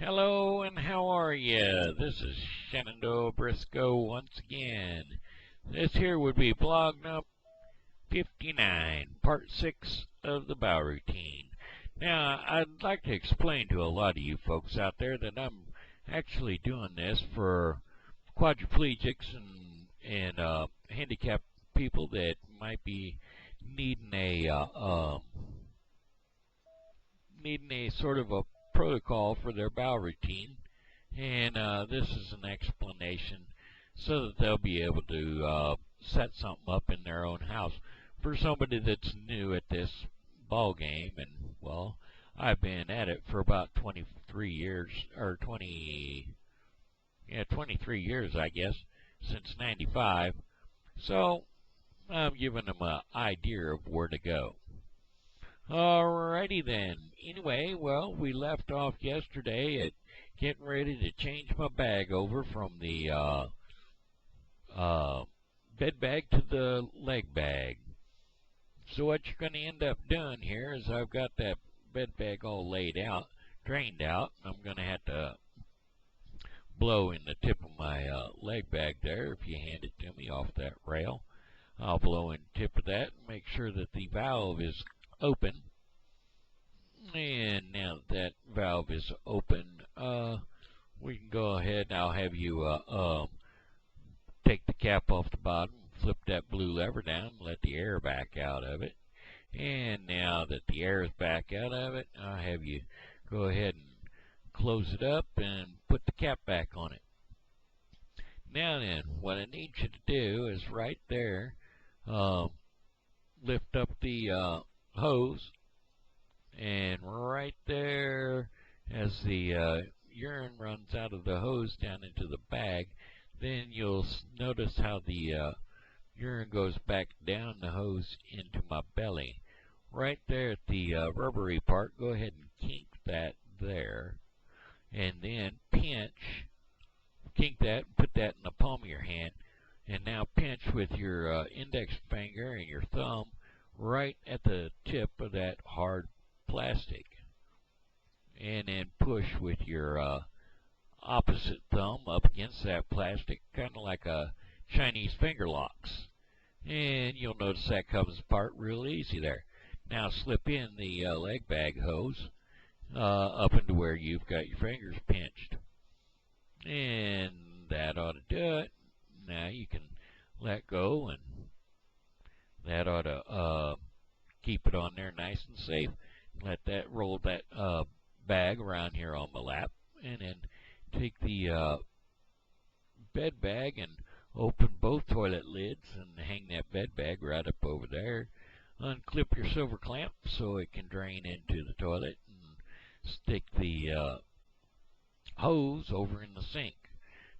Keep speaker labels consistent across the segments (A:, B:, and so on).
A: Hello and how are you? This is Shenandoah Briscoe once again. This here would be blog number 59, part 6 of the bowel routine. Now, I'd like to explain to a lot of you folks out there that I'm actually doing this for quadriplegics and handicapped people that might be needing a sort of a protocol for their bowel routine, and this is an explanation so that they'll be able to set something up in their own house for somebody that's new at this ball game. And well, I've been at it for about 23 years, or 23 years, I guess, since '95. So I'm giving them an idea of where to go. Alrighty then. Anyway, well, we left off yesterday at getting ready to change my bag over from the bed bag to the leg bag. So what you're going to end up doing here is I've got that bed bag all laid out, drained out. I'm going to have to blow in the tip of my leg bag there if you hand it to me off that rail. I'll blow in the tip of that and make sure that the valve is open. And now that valve is open, we can go ahead and I'll have you take the cap off the bottom, flip that blue lever down, let the air back out of it. And now that the air is back out of it, I'll have you go ahead and close it up and put the cap back on it. Now then, what I need you to do is right there, lift up the hose, and right there, as the urine runs out of the hose down into the bag, then you'll notice how the urine goes back down the hose into my belly. Right there at the rubbery part, go ahead and kink that there, and then kink that, and put that in the palm of your hand, and now pinch with your index finger and your thumb right at the tip of that hard plastic, and then push with your opposite thumb up against that plastic, kind of like a Chinese finger locks, and you'll notice that comes apart real easy there. Now slip in the leg bag hose up into where you've got your fingers pinched, and that ought to do it. Now you can let go, and that ought to keep it on there nice and safe. Let that roll that bag around here on my lap, and then take the bed bag and open both toilet lids and hang that bed bag right up over there. Unclip your silver clamp so it can drain into the toilet, and stick the hose over in the sink.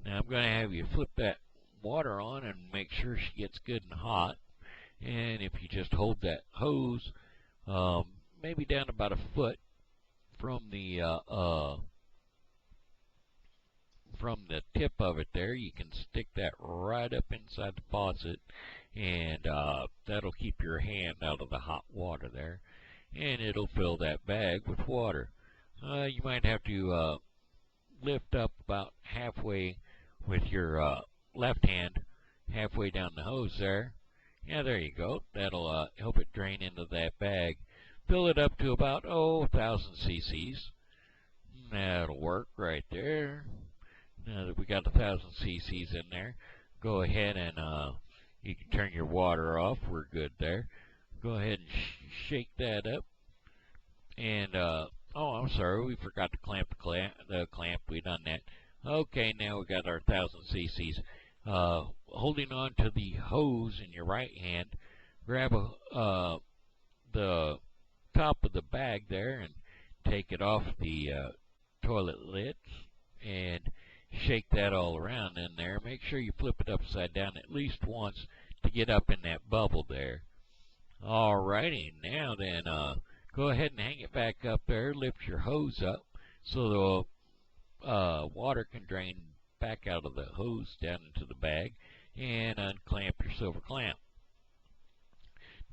A: Now I'm going to have you flip that water on and make sure she gets good and hot. And if you just hold that hose maybe down about a foot from the tip of it there, you can stick that right up inside the faucet, and that'll keep your hand out of the hot water there, and it'll fill that bag with water. You might have to lift up about halfway with your left hand, halfway down the hose there. Yeah, there you go. That'll help it drain into that bag. Fill it up to about 1,000 cc's. That'll work right there. Now that we got 1,000 cc's in there, go ahead and you can turn your water off. We're good there. Go ahead and shake that up. And I'm sorry, we forgot to clamp the clamp. We done that. Okay, now we got our 1,000 cc's. Holding on to the hose in your right hand, grab the top of the bag there and take it off the toilet lids and shake that all around in there. Make sure you flip it upside down at least once to get up in that bubble there. Alrighty, now then go ahead and hang it back up there. Lift your hose up so the water can drain back out of the hose down into the bag, and unclamp your silver clamp.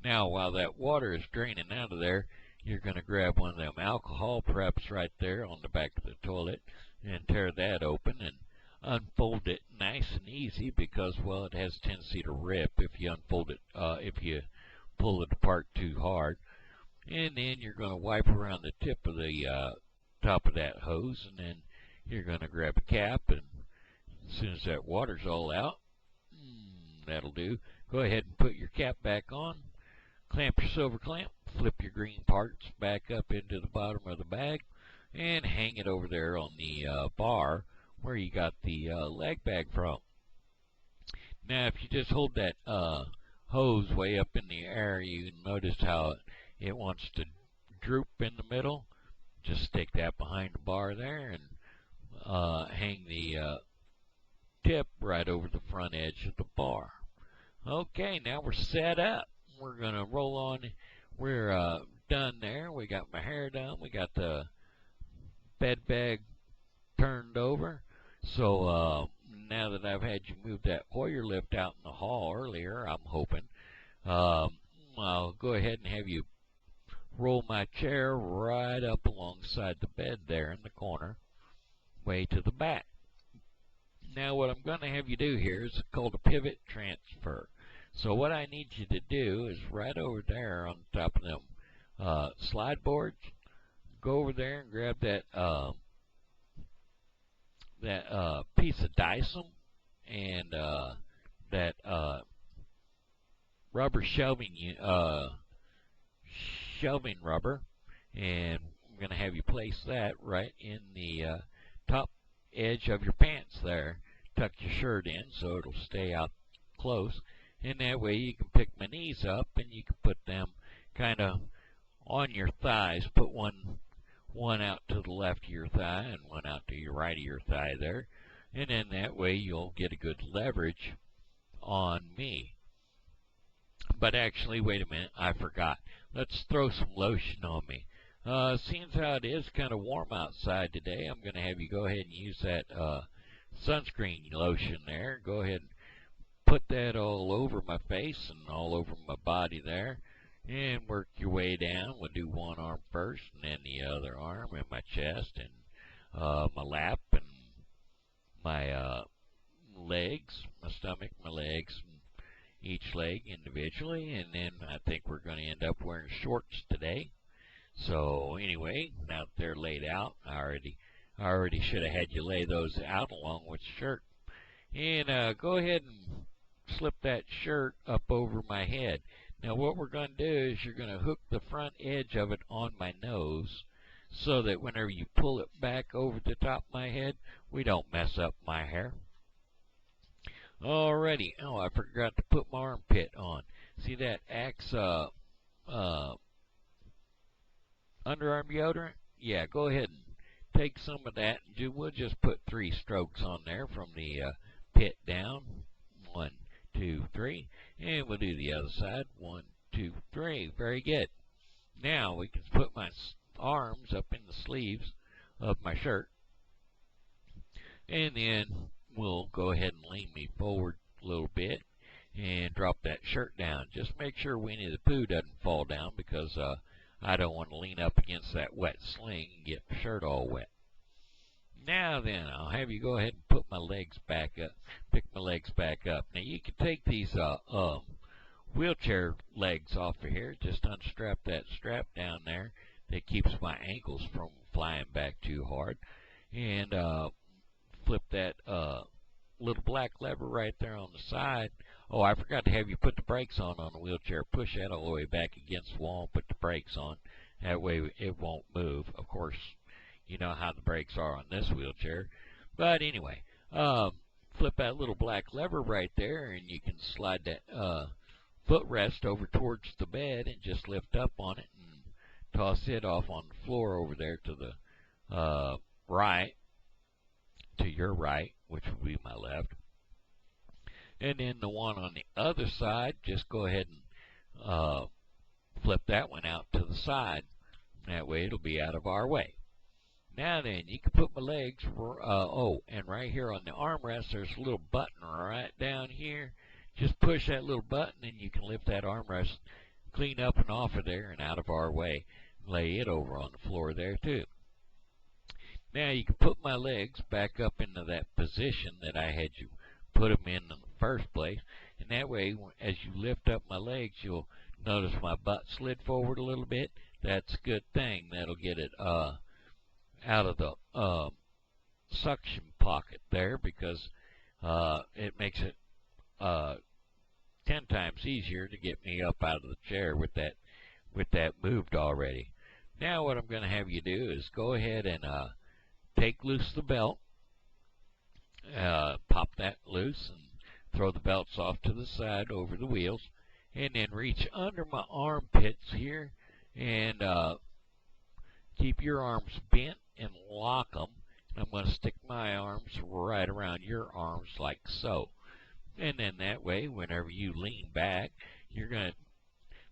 A: Now while that water is draining out of there, you're going to grab one of them alcohol preps right there on the back of the toilet and tear that open and unfold it nice and easy because, well, it has a tendency to rip if you unfold it, if you pull it apart too hard. And then you're going to wipe around the tip of the top of that hose, and then you're going to grab a cap, and as soon as that water's all out, that'll do. Go ahead and put your cap back on, clamp your silver clamp, flip your green parts back up into the bottom of the bag, and hang it over there on the bar where you got the leg bag from. Now, if you just hold that hose way up in the air, you notice how it wants to droop in the middle. Just stick that behind the bar there and hang the tip right over the front edge of the bar. Okay, now we're set up. We're going to roll on. We're done there. We got my hair done. We got the bed bag turned over. So now that I've had you move that Hoyer lift out in the hall earlier, I'm hoping, I'll go ahead and have you roll my chair right up alongside the bed there in the corner, way to the back. Now what I'm going to have you do here is called a pivot transfer. So what I need you to do is right over there on the top of them slide boards, go over there and grab that piece of Dyson and that rubber shelving rubber, and I'm going to have you place that right in the top edge of your pants there. Tuck your shirt in so it'll stay out close, and that way you can pick my knees up and you can put them kind of on your thighs. Put one out to the left of your thigh and one out to your right of your thigh there, and then that way you'll get a good leverage on me. But actually, wait a minute, I forgot. Let's throw some lotion on me. Seeing how it is kind of warm outside today, I'm going to have you go ahead and use that sunscreen lotion there. Go ahead and put that all over my face and all over my body there, and work your way down. We'll do one arm first, and then the other arm, and my chest, and my lap, and my legs, my stomach, my legs, and each leg individually. And then I think we're going to end up wearing shorts today. So anyway, now that they're laid out, I already should have had you lay those out along with the shirt. And go ahead and slip that shirt up over my head. Now what we're going to do is you're going to hook the front edge of it on my nose so that whenever you pull it back over the top of my head, we don't mess up my hair. Alrighty. Oh, I forgot to put my armpit on. See that Axe underarm deodorant? Yeah, go ahead and take some of that. We'll just put 3 strokes on there from the pit down. 1, 2, 3. And we'll do the other side. 1, 2, 3. Very good. Now we can put my arms up in the sleeves of my shirt. And then we'll go ahead and lean me forward a little bit and drop that shirt down. Just make sure Winnie the Pooh doesn't fall down, because I don't want to lean up against that wet sling and get the shirt all wet. Now then, I'll have you go ahead and put my legs back up, pick my legs back up. Now you can take these wheelchair legs off of here. Just unstrap that strap down there that keeps my ankles from flying back too hard. And flip that little black lever right there on the side. Oh, I forgot to have you put the brakes on the wheelchair. Push that all the way back against the wall and put the brakes on. That way it won't move. Of course, you know how the brakes are on this wheelchair. But anyway, flip that little black lever right there, and you can slide that footrest over towards the bed and just lift up on it and toss it off on the floor over there to the right, to your right, which would be my left. And then the one on the other side, just go ahead and flip that one out to the side. That way it'll be out of our way. Now then, you can put my legs, and right here on the armrest, there's a little button right down here. Just push that little button and you can lift that armrest clean up and off of there and out of our way. lay it over on the floor there too. Now you can put my legs back up into that position that I had you put them in the first place, and that way as you lift up my legs you'll notice my butt slid forward a little bit. That's a good thing. That'll get it out of the suction pocket there, because it makes it 10 times easier to get me up out of the chair with that moved already. Now what I'm going to have you do is go ahead and take loose the belt, pop that loose, and throw the belts off to the side over the wheels, and then reach under my armpits here and keep your arms bent and lock them. I'm going to stick my arms right around your arms like so. And then that way, whenever you lean back, you're going to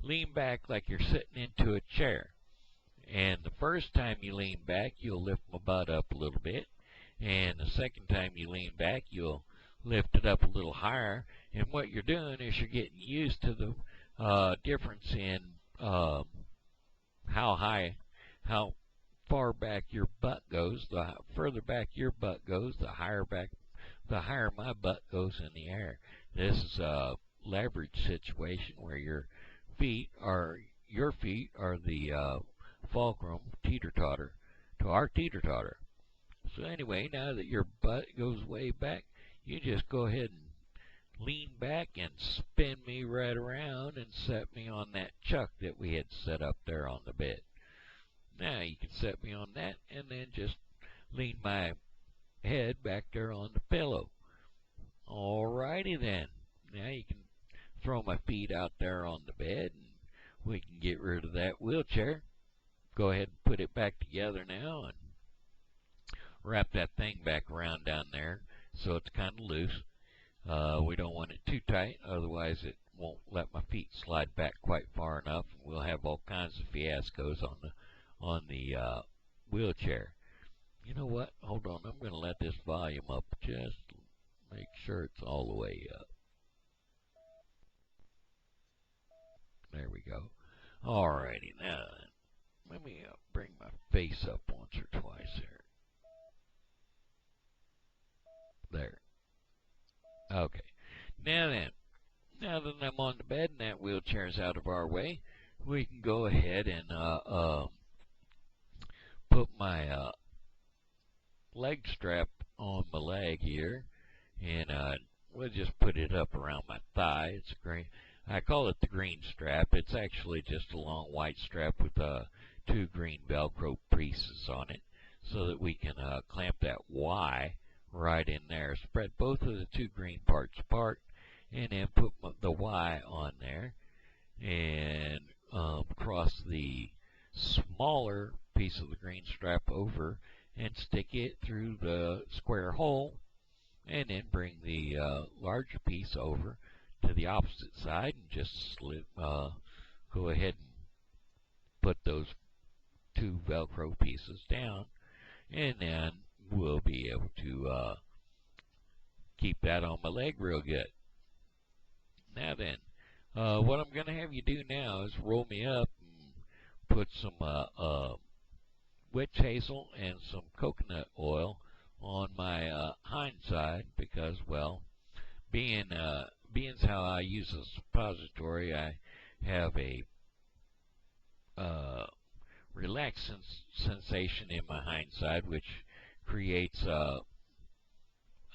A: lean back like you're sitting into a chair. And the first time you lean back, you'll lift my butt up a little bit. And the second time you lean back, you'll lift it up a little higher. And what you're doing is you're getting used to the difference in how far back your butt goes. The further back your butt goes, the higher my butt goes in the air. This is a leverage situation where your feet are the fulcrum teeter-totter to our teeter-totter. So anyway, now that your butt goes way back, you just go ahead and lean back and spin me right around and set me on that chuck that we had set up there on the bed. Now you can set me on that and then just lean my head back there on the pillow. Alrighty then. Now you can throw my feet out there on the bed and we can get rid of that wheelchair. Go ahead and put it back together now and wrap that thing back around down there so it's kind of loose. We don't want it too tight, otherwise it won't let my feet slide back quite far enough, and we'll have all kinds of fiascos on the wheelchair. You know what? Hold on. I'm going to let this volume up just to make sure it's all the way up. There we go. Alrighty, now let me bring my face up once or twice there. There. Okay. Now that I'm on the bed and that wheelchair's out of our way, we can go ahead and put my leg strap on my leg here, and we'll just put it up around my thigh. It's green. I call it the green strap. It's actually just a long white strap with 2 green Velcro pieces on it, so that we can clamp that Y right in there. Spread both of the 2 green parts apart, and then put the Y on there, and cross the smaller piece of the green strap over and stick it through the square hole, and then bring the larger piece over to the opposite side and just go ahead and put those 2 Velcro pieces down, and then we'll be able to keep that on my leg real good. Now then, what I'm going to have you do now is roll me up and put some witch hazel and some coconut oil on my hind side, because, well, being how I use a suppository, I have a relaxed sensation in my hind side, which creates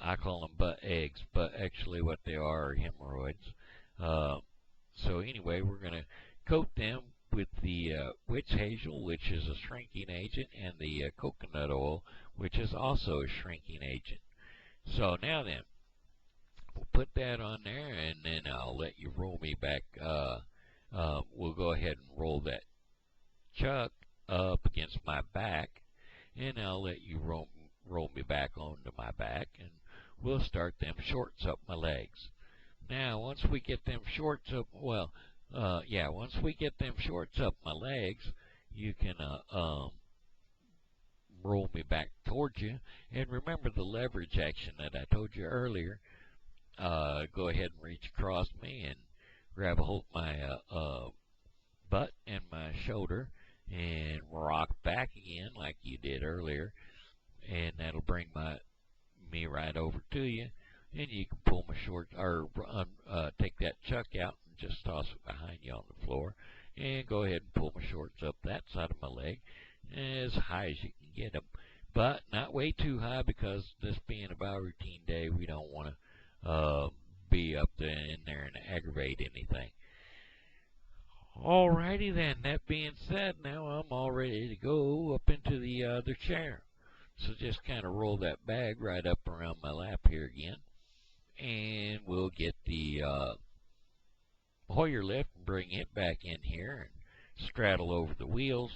A: I call them butt eggs, but actually what they are hemorrhoids. So anyway, we're going to coat them with the witch hazel, which is a shrinking agent, and the coconut oil, which is also a shrinking agent. So now then, we'll put that on there, and then I'll let you roll me back. We'll go ahead and roll that chuck up against my back, and I'll let you roll me back onto my back, and we'll start them shorts up my legs. Now, once we get them shorts up, once we get them shorts up my legs, you can roll me back towards you. And remember the leverage action that I told you earlier. Go ahead and reach across me and grab a hold of my butt and my shoulder, and rock back again like you did earlier, and that'll bring me right over to you. And you can pull my shorts, or take that chuck out and just toss it behind you on the floor, and go ahead and pull my shorts up that side of my leg as high as you can get them, but not way too high, because this being a bowel routine day, we don't want to be up there in there and aggravate anything. Alrighty then, that being said, now I'm all ready to go up into the other chair. So just kind of roll that bag right up around my lap here again, and we'll get the Hoyer lift and bring it back in here and straddle over the wheel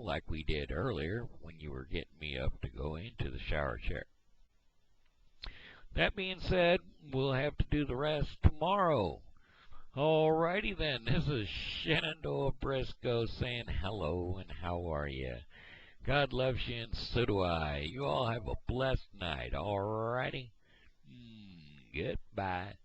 A: like we did earlier when you were getting me up to go into the shower chair. That being said, we'll have to do the rest tomorrow. Alrighty then, this is Shenandoah Briscoe saying hello and how are you? God loves you and so do I. You all have a blessed night, alrighty? Goodbye.